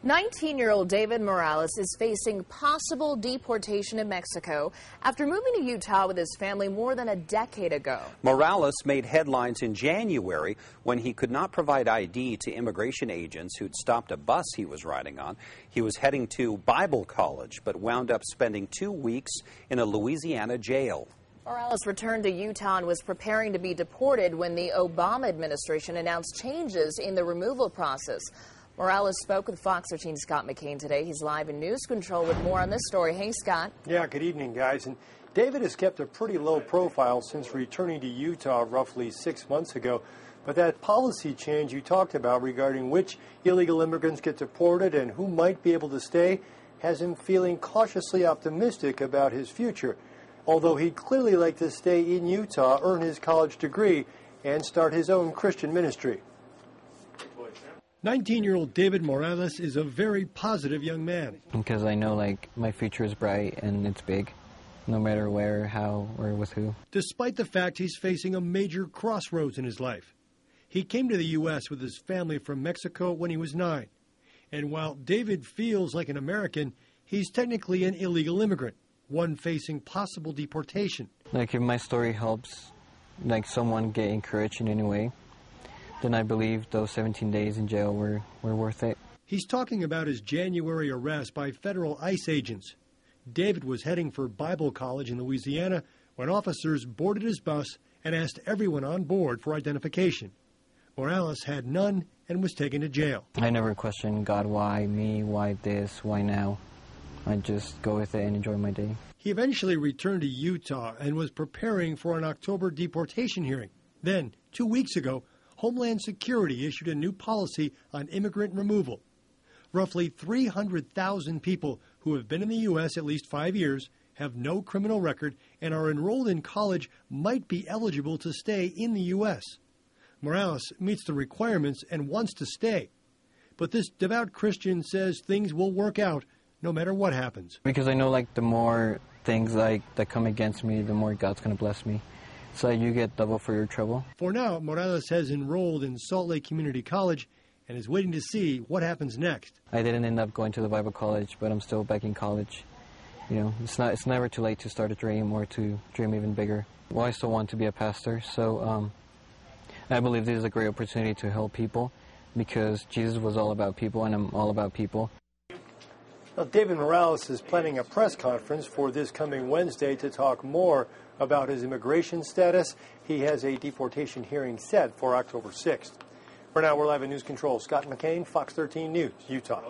19-year-old Deyvid Morales is facing possible deportation in Mexico after moving to Utah with his family more than a decade ago. Morales made headlines in January when he could not provide ID to immigration agents who'd stopped a bus he was riding on. He was heading to Bible college, but wound up spending 2 weeks in a Louisiana jail. Morales returned to Utah and was preparing to be deported when the Obama administration announced changes in the removal process. Morales spoke with Fox 13's Scott McCain today. He's live in News Control with more on this story. Hey, Scott. Yeah, good evening, guys. And Deyvid has kept a pretty low profile since returning to Utah roughly 6 months ago. But that policy change you talked about regarding which illegal immigrants get deported and who might be able to stay has him feeling cautiously optimistic about his future. Although he'd clearly like to stay in Utah, earn his college degree, and start his own Christian ministry. 19-year-old Deyvid Morales is a very positive young man. Because I know, my future is bright and it's big, no matter where, how, or with who. Despite the fact he's facing a major crossroads in his life. He came to the U.S. with his family from Mexico when he was 9. And while Deyvid feels like an American, he's technically an illegal immigrant, one facing possible deportation. If my story helps, someone get encouraged in any way, then I believe those 17 days in jail were worth it. He's talking about his January arrest by federal ICE agents. Deyvid was heading for Bible college in Louisiana when officers boarded his bus and asked everyone on board for identification. Morales had none and was taken to jail. I never questioned God, why me, why this, why now. I just go with it and enjoy my day. He eventually returned to Utah and was preparing for an October deportation hearing. Then, 2 weeks ago, Homeland Security issued a new policy on immigrant removal. Roughly 300,000 people who have been in the U.S. at least 5 years, have no criminal record, and are enrolled in college might be eligible to stay in the U.S. Morales meets the requirements and wants to stay. But this devout Christian says things will work out no matter what happens. Because I know the more things that come against me, the more God's going to bless me. So you get double for your trouble. For now, Morales has enrolled in Salt Lake Community College and is waiting to see what happens next. I didn't end up going to the Bible college, but I'm still back in college. It's never too late to start a dream or to dream even bigger. Well, I still want to be a pastor, so I believe this is a great opportunity to help people because Jesus was all about people and I'm all about people. Now, Deyvid Morales is planning a press conference for this coming Wednesday to talk more about his immigration status. He has a deportation hearing set for October 6th. For now, we're live in News Control. Scott McCain, Fox 13 News, Utah.